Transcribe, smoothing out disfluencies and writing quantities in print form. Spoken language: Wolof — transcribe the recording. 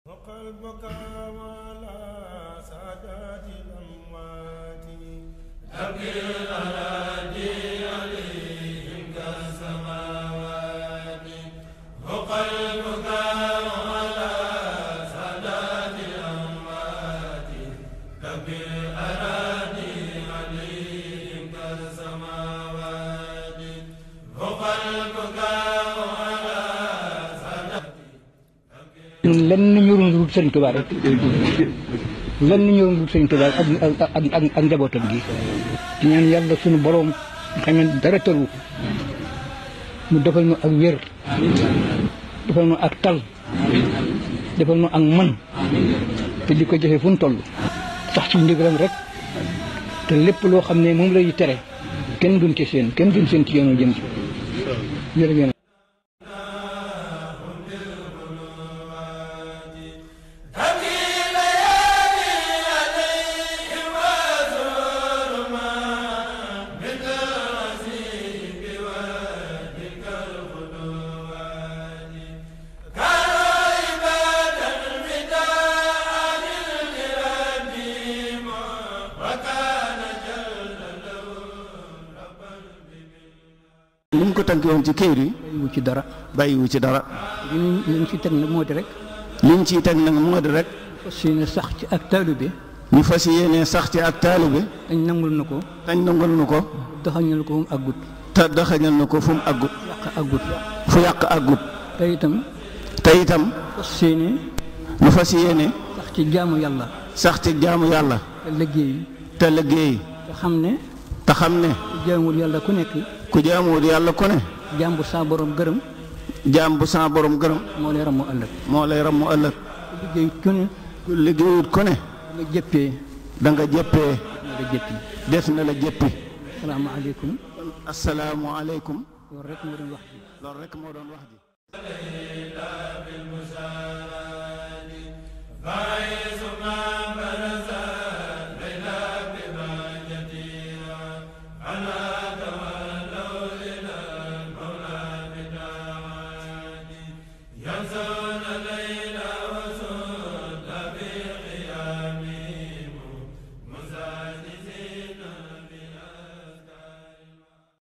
وقلبك على سادات الأموات تبكي الأراضي عليهم كالسماوات وقلبك على سادات الأموات تبكي الأراضي عليهم كالسماوات وقلبك lenn ñorul dul Sëriñ Tuubaa rek lenn ñorul dul Sëriñ Tuubaa ak njabootam gi di ñaan yàlla sunu boroom xam ne dara tëru mu defal nu ak wér defal nu ak tal defal nu ak man te di ko jëfe fu nu toll sax ci ndigalam rek te lépp loo xam ne moom lay tere kenn duñ ci seen ci yoonu jëm ci jërëjëf. ni mu ko tànk woon ci këyit yi bàyyiwu ci dara liñ ci teg nag moo di rek liñ ciy teg nag moo di rek fas yéene sax ci ak taalube ñu fas yéene sax ci ak taalibe dañ nangul na ko daxañal ko fu mu àggut te daxañal na ko fu mu àggut fu yàq àggut te itam fas yéene ñu fas yéene sax ci jaamu yàlla te liggéey te xam ne ku jaamul yàlla ku nekk ku jaamuwul yàlla ku ne jaam bu sa borom gërëm moo lay rammu ëllëg ku liggéeyut ku ne da nga jëppee des na la jëppi asalaamaaleykum loolu rek moo doon wax ji